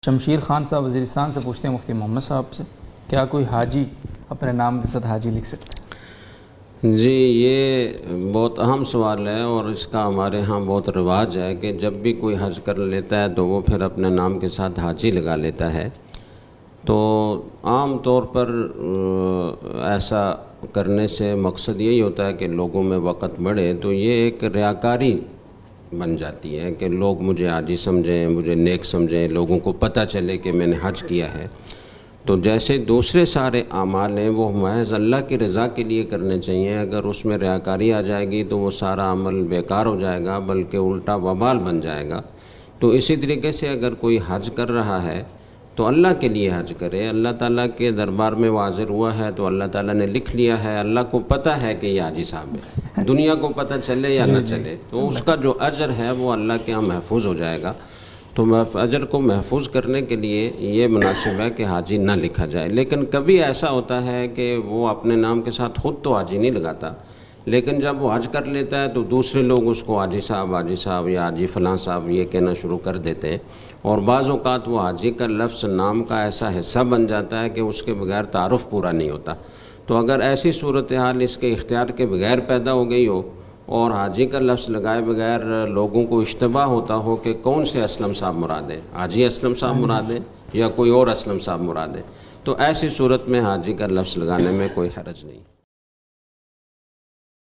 شمشیر خان صاحب وزیرستان سے پوچھتے ہیں مفتی محمد صاحب سے، کیا کوئی حاجی اپنے نام کے ساتھ حاجی لکھ سکتا ہے؟ جی، یہ بہت اہم سوال ہے اور اس کا ہمارے ہاں بہت رواج ہے کہ جب بھی کوئی حج کر لیتا ہے تو وہ پھر اپنے نام کے ساتھ حاجی لگا لیتا ہے۔ تو عام طور پر ایسا کرنے سے مقصد یہی ہوتا ہے کہ لوگوں میں وقت بڑھے، تو یہ ایک ریاکاری بن جاتی ہے کہ لوگ مجھے حاجی سمجھیں، مجھے نیک سمجھیں، لوگوں کو پتہ چلے کہ میں نے حج کیا ہے۔ تو جیسے دوسرے سارے اعمال ہیں وہ محض اللہ کی رضا کے لیے کرنے چاہیے، اگر اس میں ریاکاری آ جائے گی تو وہ سارا عمل بیکار ہو جائے گا، بلکہ الٹا وبال بن جائے گا۔ تو اسی طریقے سے اگر کوئی حج کر رہا ہے تو اللہ کے لیے حج کرے، اللہ تعالیٰ کے دربار میں وہ حاضر ہوا ہے تو اللہ تعالیٰ نے لکھ لیا ہے، اللہ کو پتہ ہے کہ یہ حاجی صاحب ہے، دنیا کو پتہ چلے یا نہ چلے، تو اس کا جو اجر ہے وہ اللہ کے ہاں محفوظ ہو جائے گا۔ تو اجر کو محفوظ کرنے کے لیے یہ مناسب ہے کہ حاجی نہ لکھا جائے۔ لیکن کبھی ایسا ہوتا ہے کہ وہ اپنے نام کے ساتھ خود تو حاجی نہیں لگاتا، لیکن جب وہ حج کر لیتا ہے تو دوسرے لوگ اس کو حاجی صاحب یا حاجی فلاں صاحب یہ کہنا شروع کر دیتے ہیں، اور بعض اوقات وہ حاجی کا لفظ نام کا ایسا حصہ بن جاتا ہے کہ اس کے بغیر تعارف پورا نہیں ہوتا۔ تو اگر ایسی صورتحال اس کے اختیار کے بغیر پیدا ہو گئی ہو اور حاجی کا لفظ لگائے بغیر لوگوں کو اشتباہ ہوتا ہو کہ کون سے اسلم صاحب مراد ہے، حاجی اسلم صاحب مراد ہے یا کوئی اور اسلم صاحب مراد ہے، تو ایسی صورت میں حاجی کا لفظ لگانے میں کوئی حرج نہیں۔